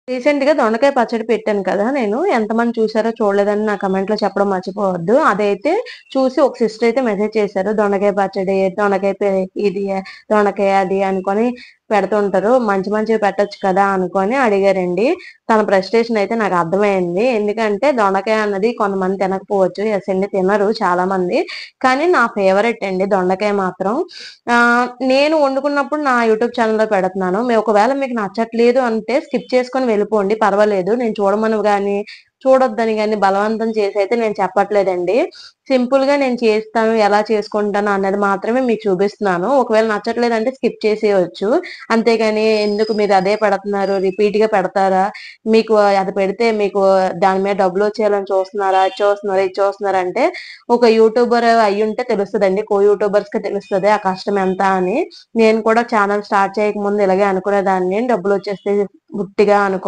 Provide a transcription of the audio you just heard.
రీసెంట్‌గా దొండకాయ పచ్చడి పెట్టాను కదా! నేను. ఎంతమంది చూసారో చూడలేదని నా కామెంట్‌లో చెప్పడం మర్చిపోవద్దు. అదైతే చూసి ఒక సిస్టర్ అయితే మెసేజ్ చేశారు. దొండకాయ పచ్చడి, దొండకాయ ఇది దొండకాయ అది అనుకోని పెడుతుంటారు. మంచి మంచివి పెట్టొచ్చు కదా! అనుకోని అడిగారండి. తన ఫ్రస్ట్రేషన్ అయితే నాకు అర్థమైంది. ఎందుకంటే దొండకాయ అన్నది కొంతమంది తినకపోవచ్చు. యెస్ అండి తినరు చాలామంది. కానీ నా ఫేవరెట్ అండి దొండకాయ మాత్రం. నేను వండుకున్నప్పుడు నా యూట్యూబ్ ఛానెల్‌లో పెడుతున్నాను. ఒకవేళ మీకు నచ్చట్లేదు అంటే స్కిప్ చేసుకొని వెళ్ళిపోండి పర్వాలేదు. నేను చూడమని గాని, చూడొద్దని గాని బలవంతం చేసైతే నేను చెప్పట్లేదండి. సింపుల్‌గా నేను చేస్తాను, ఎలా చేసుకుంటాను అన్నది మాత్రమే మీకు చూపిస్తున్నాను. ఒకవేళ నచ్చట్లేదంటే స్కిప్ చేసేయొచ్చు. అంతేగాని ఎందుకు మీరు అదే పెడుతున్నారు, రిపీట్‌గా పెడతారా? మీకు అది పెడితే మీకు దాని మీద డబ్బులొచ్చేయాలని చూస్తున్నారా? అది చూస్తున్నారా? ఇది చూస్తున్నారా? అంటే ఒక యూట్యూబర్ అయ్యుంటే తెలుస్తదండి. కో యూట్యూబర్స్‌కే తెలుస్తది ఆ కష్టం ఎంత అని. నేను కూడా ఛానెల్ స్టార్ట్ చేయకముందు ఇలాగే అనుకునేదాన్ని. డబ్బులొచ్చేస్తాయి గుట్టిగా అనుకోని.